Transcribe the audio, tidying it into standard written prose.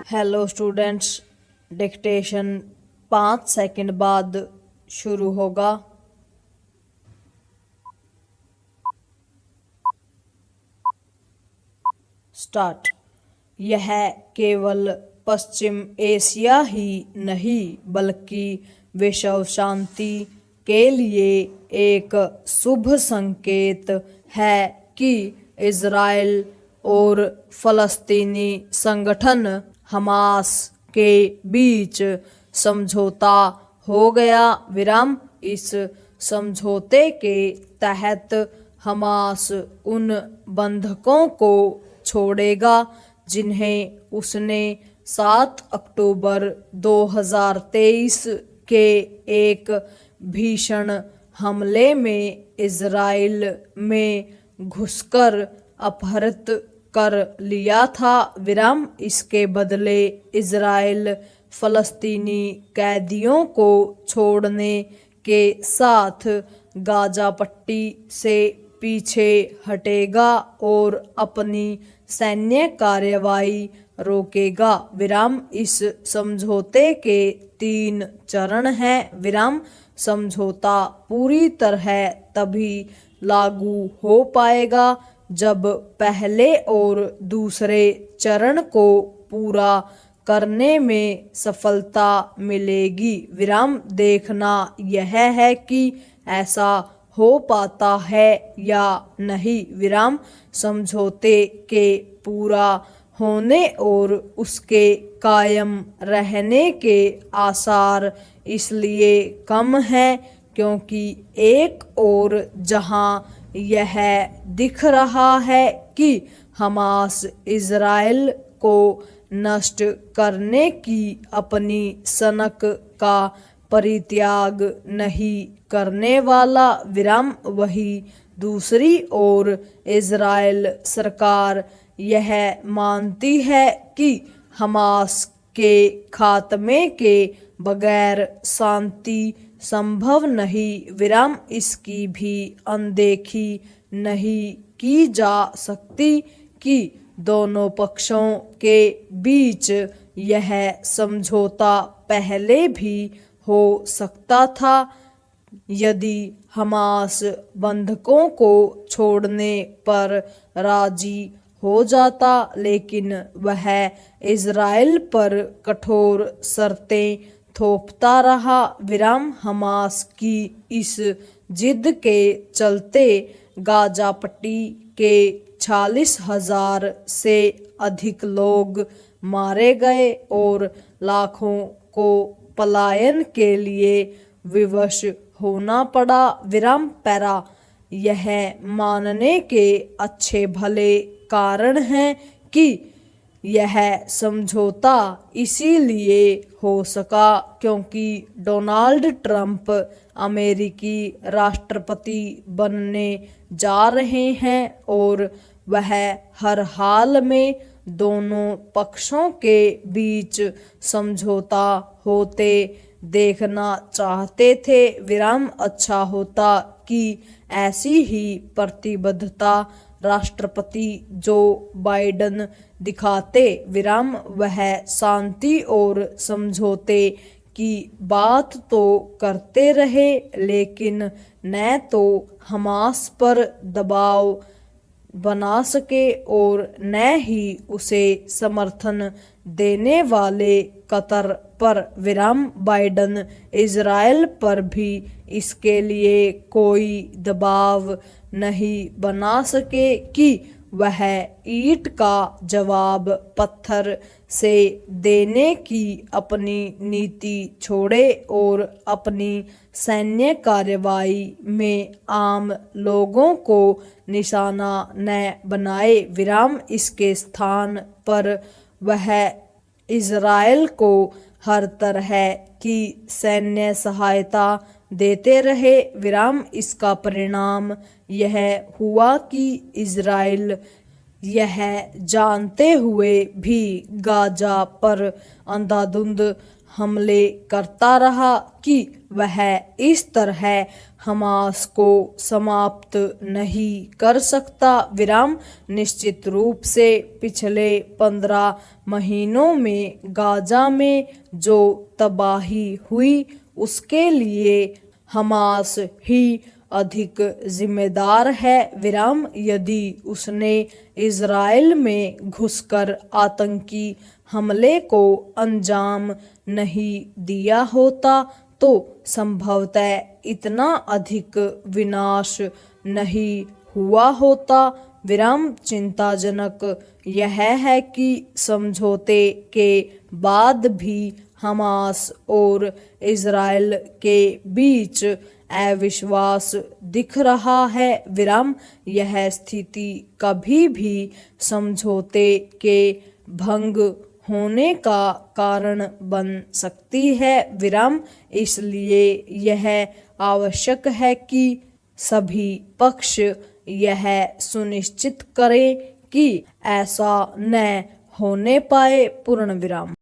Hello students, dictation 5 second बाद शुरू होगा। स्टार्ट। यह केवल पश्चिम एशिया ही नहीं बल्कि विश्व शांति के लिए एक शुभ संकेत है कि इज़राइल और फ़लस्तीनी संगठन हमास के बीच समझौता हो गया। विराम। इस समझौते के तहत हमास उन बंधकों को छोड़ेगा जिन्हें उसने 7 अक्टूबर 2023 के एक भीषण हमले में इज़राइल में घुसकर अपहृत कर लिया था। विराम। इसके बदले इज़राइल फ़लस्तीनी कैदियों को छोड़ने के साथ गाजा पट्टी से पीछे हटेगा और अपनी सैन्य कार्रवाई रोकेगा। विराम। इस समझौते के 3 चरण हैं। विराम। समझौता पूरी तरह तभी लागू हो पाएगा जब पहले और दूसरे चरण को पूरा करने में सफलता मिलेगी। विराम। देखना यह है कि ऐसा हो पाता है या नहीं। विराम। समझौते के पूरा होने और उसके कायम रहने के आसार इसलिए कम हैं क्योंकि एक ओर जहां यह दिख रहा है कि हमास इज़राइल को नष्ट करने की अपनी सनक का परित्याग नहीं करने वाला। विराम। वही दूसरी ओर इज़राइल सरकार यह मानती है कि हमास के खात्मे के बगैर शांति संभव नहीं। विराम। इसकी भी अनदेखी नहीं की जा सकती कि दोनों पक्षों के बीच यह समझौता पहले भी हो सकता था यदि हमास बंधकों को छोड़ने पर राजी हो जाता, लेकिन वह इज़राइल पर कठोर शर्तें थोपता रहा। विराम। हमास की इस जिद के चलते गाजा पट्टी के 46,000 से अधिक लोग मारे गए और लाखों को पलायन के लिए विवश होना पड़ा। विराम। पैरा। यह मानने के अच्छे भले कारण हैं कि यह समझौता इसीलिए हो सका क्योंकि डोनाल्ड ट्रंप अमेरिकी राष्ट्रपति बनने जा रहे हैं और वह हर हाल में दोनों पक्षों के बीच समझौता होते देखना चाहते थे। विराम। अच्छा होता कि ऐसी ही प्रतिबद्धता राष्ट्रपति जो बाइडन दिखाते। विराम। वह शांति और समझौते की बात तो करते रहे लेकिन न तो हमास पर दबाव बना सके और न ही उसे समर्थन देने वाले कतर पर। विराम। बाइडन इज़राइल पर भी इसके लिए कोई दबाव नहीं बना सके कि वह ईंट का जवाब पत्थर से देने की अपनी नीति छोड़े और अपनी सैन्य कार्रवाई में आम लोगों को निशाना न बनाए। विराम। इसके स्थान पर वह इज़राइल को हर तरह की सैन्य सहायता देते रहे। विराम। इसका परिणाम यह हुआ कि इज़राइल यह जानते हुए भी गाजा पर अंधाधुंध हमले करता रहा कि वह इस तरह हमास को समाप्त नहीं कर सकता। विराम निश्चित रूप से पिछले 15 महीनों में गाजा में जो तबाही हुई उसके लिए हमास ही अधिक जिम्मेदार है। विराम यदि उसने इज़राइल में घुसकर आतंकी हमले को अंजाम नहीं दिया होता तो संभवतः इतना अधिक विनाश नहीं हुआ होता। विराम चिंताजनक यह है कि समझौते के बाद भी हमास और इज़राइल के बीच अविश्वास दिख रहा है। विराम यह स्थिति कभी भी समझौते के भंग होने का कारण बन सकती है। विराम इसलिए यह आवश्यक है कि सभी पक्ष यह सुनिश्चित करें कि ऐसा न होने पाए। पूर्ण विराम।